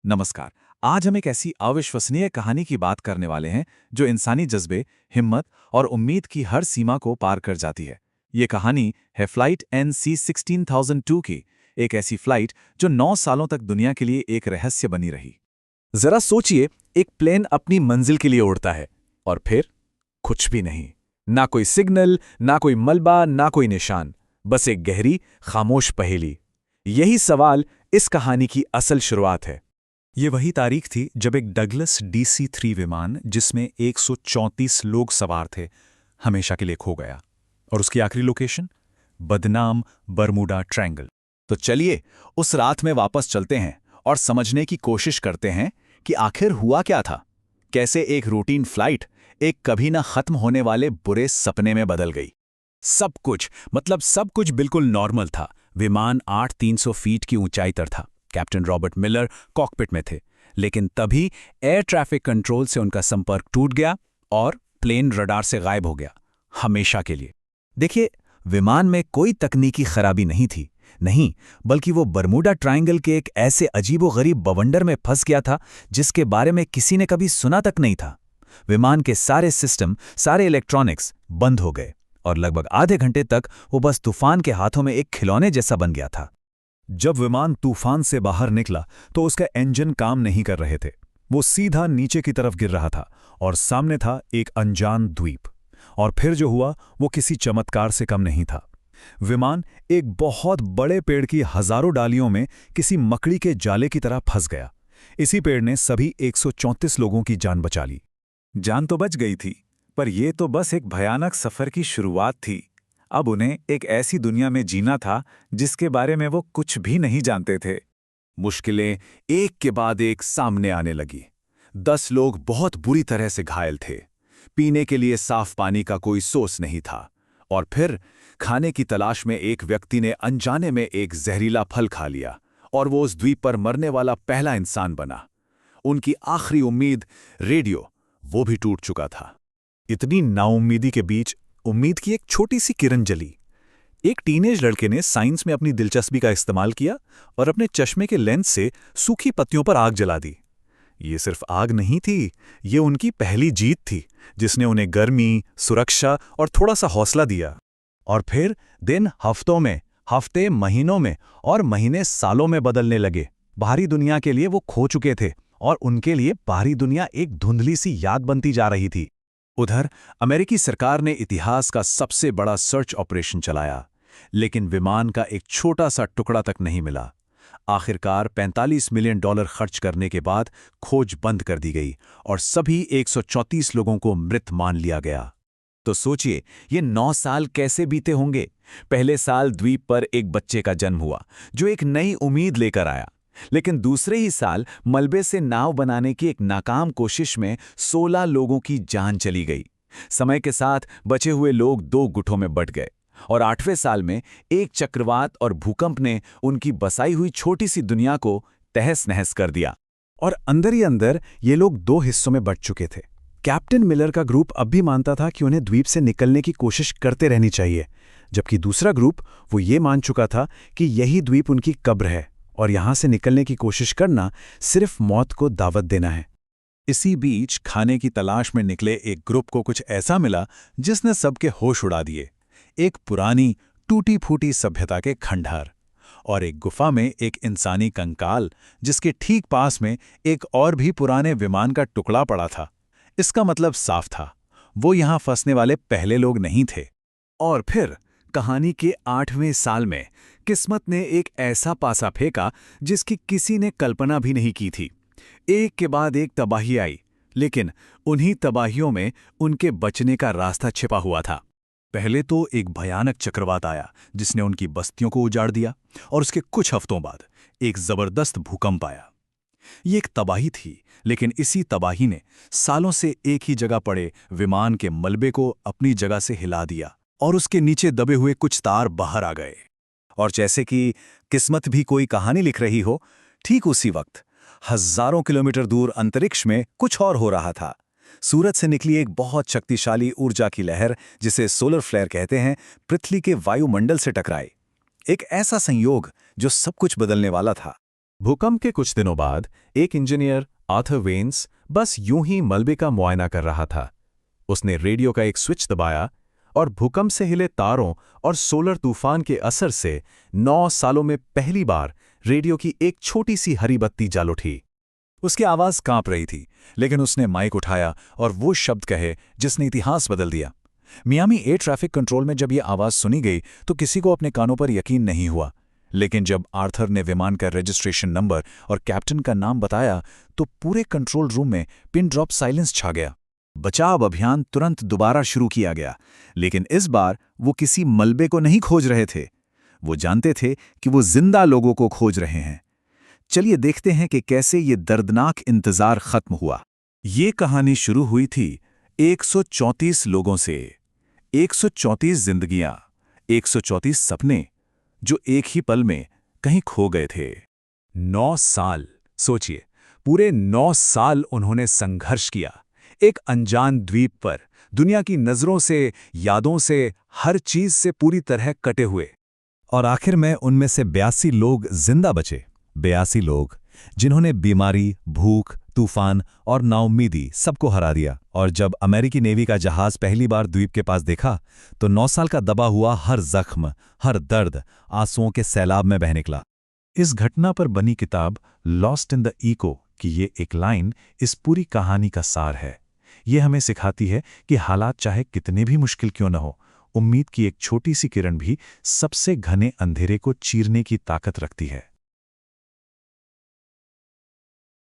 नमस्कार। आज हम एक ऐसी अविश्वसनीय कहानी की बात करने वाले हैं जो इंसानी जज्बे, हिम्मत और उम्मीद की हर सीमा को पार कर जाती है। ये कहानी है फ्लाइट NC-16002 की, एक ऐसी फ्लाइट जो 9 सालों तक दुनिया के लिए एक रहस्य बनी रही। जरा सोचिए, एक प्लेन अपनी मंजिल के लिए उड़ता है और फिर कुछ भी नहीं। ना कोई सिग्नल, ना कोई मलबा, ना कोई निशान, बस एक गहरी, खामोश पहेली। यही सवाल इस कहानी की असल शुरुआत है। ये वही तारीख थी जब एक डगलस DC-3 विमान, जिसमें 134 लोग सवार थे, हमेशा के लिए खो गया। और उसकी आखिरी लोकेशन, बदनाम बरमूडा ट्रायंगल। तो चलिए उस रात में वापस चलते हैं और समझने की कोशिश करते हैं कि आखिर हुआ क्या था। कैसे एक रूटीन फ्लाइट एक कभी ना खत्म होने वाले बुरे सपने में बदल गई। सब कुछ बिल्कुल नॉर्मल था। विमान 8,300 फीट की ऊंचाई पर था। कैप्टन रॉबर्ट मिलर कॉकपिट में थे, लेकिन तभी एयर ट्रैफिक कंट्रोल से उनका संपर्क टूट गया और प्लेन रडार से गायब हो गया, हमेशा के लिए। देखिए, विमान में कोई तकनीकी खराबी नहीं थी, नहीं, बल्कि वो बरमूडा ट्रायंगल के एक ऐसे अजीबोगरीब बवंडर में फंस गया था जिसके बारे में किसी ने कभी सुना तक नहीं था। विमान के सारे सिस्टम, सारे इलेक्ट्रॉनिक्स बंद हो गए और लगभग आधे घंटे तक वो बस तूफान के हाथों में एक खिलौने जैसा बन गया था। जब विमान तूफान से बाहर निकला तो उसका इंजन काम नहीं कर रहे थे। वो सीधा नीचे की तरफ गिर रहा था और सामने था एक अनजान द्वीप। और फिर जो हुआ वो किसी चमत्कार से कम नहीं था। विमान एक बहुत बड़े पेड़ की हजारों डालियों में किसी मकड़ी के जाले की तरह फंस गया। इसी पेड़ ने सभी 134 लोगों की जान बचा ली। जान तो बच गई थी, पर यह तो बस एक भयानक सफर की शुरुआत थी। अब उन्हें एक ऐसी दुनिया में जीना था जिसके बारे में वो कुछ भी नहीं जानते थे। मुश्किलें एक के बाद एक सामने आने लगी। 10 लोग बहुत बुरी तरह से घायल थे। पीने के लिए साफ पानी का कोई सोर्स नहीं था। और फिर खाने की तलाश में एक व्यक्ति ने अनजाने में एक जहरीला फल खा लिया और वो उस द्वीप पर मरने वाला पहला इंसान बना। उनकी आखिरी उम्मीद, रेडियो, वो भी टूट चुका था। इतनी नाउम्मीदी के बीच उम्मीद की एक छोटी सी किरण जली। एक टीनेज लड़के ने साइंस में अपनी दिलचस्पी का इस्तेमाल किया और अपने चश्मे के लेंस से सूखी पत्तियों पर आग जला दी। ये सिर्फ आग नहीं थी, ये उनकी पहली जीत थी, जिसने उन्हें गर्मी, सुरक्षा और थोड़ा सा हौसला दिया। और फिर दिन हफ्तों में, हफ्ते महीनों में और महीने सालों में बदलने लगे। बाहरी दुनिया के लिए वो खो चुके थे और उनके लिए बाहरी दुनिया एक धुंधली सी याद बनती जा रही थी। उधर अमेरिकी सरकार ने इतिहास का सबसे बड़ा सर्च ऑपरेशन चलाया, लेकिन विमान का एक छोटा सा टुकड़ा तक नहीं मिला। आखिरकार $45 मिलियन खर्च करने के बाद खोज बंद कर दी गई और सभी 134 लोगों को मृत मान लिया गया। तो सोचिए, ये 9 साल कैसे बीते होंगे। पहले साल द्वीप पर एक बच्चे का जन्म हुआ जो एक नई उम्मीद लेकर आया, लेकिन दूसरे ही साल मलबे से नाव बनाने की एक नाकाम कोशिश में 16 लोगों की जान चली गई। समय के साथ बचे हुए लोग 2 गुटों में बंट गए और 8वें साल में एक चक्रवात और भूकंप ने उनकी बसाई हुई छोटी सी दुनिया को तहस-नहस कर दिया। और अंदर ही अंदर ये लोग 2 हिस्सों में बंट चुके थे। कैप्टन मिलर का ग्रुप अब भी मानता था कि उन्हें द्वीप से निकलने की कोशिश करते रहनी चाहिए, जबकि दूसरा ग्रुप वो ये मान चुका था कि यही द्वीप उनकी कब्र है और यहां से निकलने की कोशिश करना सिर्फ मौत को दावत देना है। इसी बीच खाने की तलाश में निकले एक ग्रुप को कुछ ऐसा मिला जिसने सबके होश उड़ा दिए। एक पुरानी टूटी-फूटी सभ्यता के खंडहर और एक गुफा में एक इंसानी कंकाल, जिसके ठीक पास में एक और भी पुराने विमान का टुकड़ा पड़ा था। इसका मतलब साफ था, वो यहां फंसने वाले पहले लोग नहीं थे। और फिर कहानी के 8वें साल में किस्मत ने एक ऐसा पासा फेंका जिसकी किसी ने कल्पना भी नहीं की थी। एक के बाद एक तबाही आई, लेकिन उन्हीं तबाहियों में उनके बचने का रास्ता छिपा हुआ था। पहले तो एक भयानक चक्रवात आया जिसने उनकी बस्तियों को उजाड़ दिया और उसके कुछ हफ्तों बाद एक जबरदस्त भूकंप आया। ये एक तबाही थी, लेकिन इसी तबाही ने सालों से एक ही जगह पड़े विमान के मलबे को अपनी जगह से हिला दिया और उसके नीचे दबे हुए कुछ तार बाहर आ गए। और जैसे कि किस्मत भी कोई कहानी लिख रही हो, ठीक उसी वक्त हजारों किलोमीटर दूर अंतरिक्ष में कुछ और हो रहा था। सूरज से निकली एक बहुत शक्तिशाली ऊर्जा की लहर, जिसे सोलर फ्लेयर कहते हैं, पृथ्वी के वायुमंडल से टकराई। एक ऐसा संयोग जो सब कुछ बदलने वाला था। भूकंप के कुछ दिनों बाद एक इंजीनियर आर्थर वेन्स बस यूं ही मलबे का मुआयना कर रहा था। उसने रेडियो का एक स्विच दबाया और भूकंप से हिले तारों और सोलर तूफान के असर से 9 सालों में पहली बार रेडियो की एक छोटी सी हरी बत्ती जल उठी। उसकी आवाज़ कांप रही थी, लेकिन उसने माइक उठाया और वो शब्द कहे जिसने इतिहास बदल दिया। मियामी एयर ट्रैफिक कंट्रोल में जब ये आवाज़ सुनी गई तो किसी को अपने कानों पर यकीन नहीं हुआ, लेकिन जब आर्थर ने विमान का रजिस्ट्रेशन नंबर और कैप्टन का नाम बताया तो पूरे कंट्रोल रूम में पिन ड्रॉप साइलेंस छा गया। बचाव अभियान तुरंत दोबारा शुरू किया गया, लेकिन इस बार वो किसी मलबे को नहीं खोज रहे थे। वो जानते थे कि वो जिंदा लोगों को खोज रहे हैं। चलिए देखते हैं कि कैसे ये दर्दनाक इंतजार खत्म हुआ। ये कहानी शुरू हुई थी 134 लोगों से। 134 जिंदगियां, 134 सपने जो एक ही पल में कहीं खो गए थे। 9 साल, सोचिए, पूरे 9 साल उन्होंने संघर्ष किया, एक अनजान द्वीप पर, दुनिया की नजरों से, यादों से, हर चीज से पूरी तरह कटे हुए। और आखिर में उनमें से 82 लोग जिंदा बचे। 82 लोग जिन्होंने बीमारी, भूख, तूफान और नाउम्मीदी सबको हरा दिया। और जब अमेरिकी नेवी का जहाज पहली बार द्वीप के पास देखा तो 9 साल का दबा हुआ हर जख्म, हर दर्द आंसुओं के सैलाब में बह निकला। इस घटना पर बनी किताब लॉस्ट इन द इको की ये एक लाइन इस पूरी कहानी का सार है। ये हमें सिखाती है कि हालात चाहे कितने भी मुश्किल क्यों न हो, उम्मीद की एक छोटी सी किरण भी सबसे घने अंधेरे को चीरने की ताकत रखती है।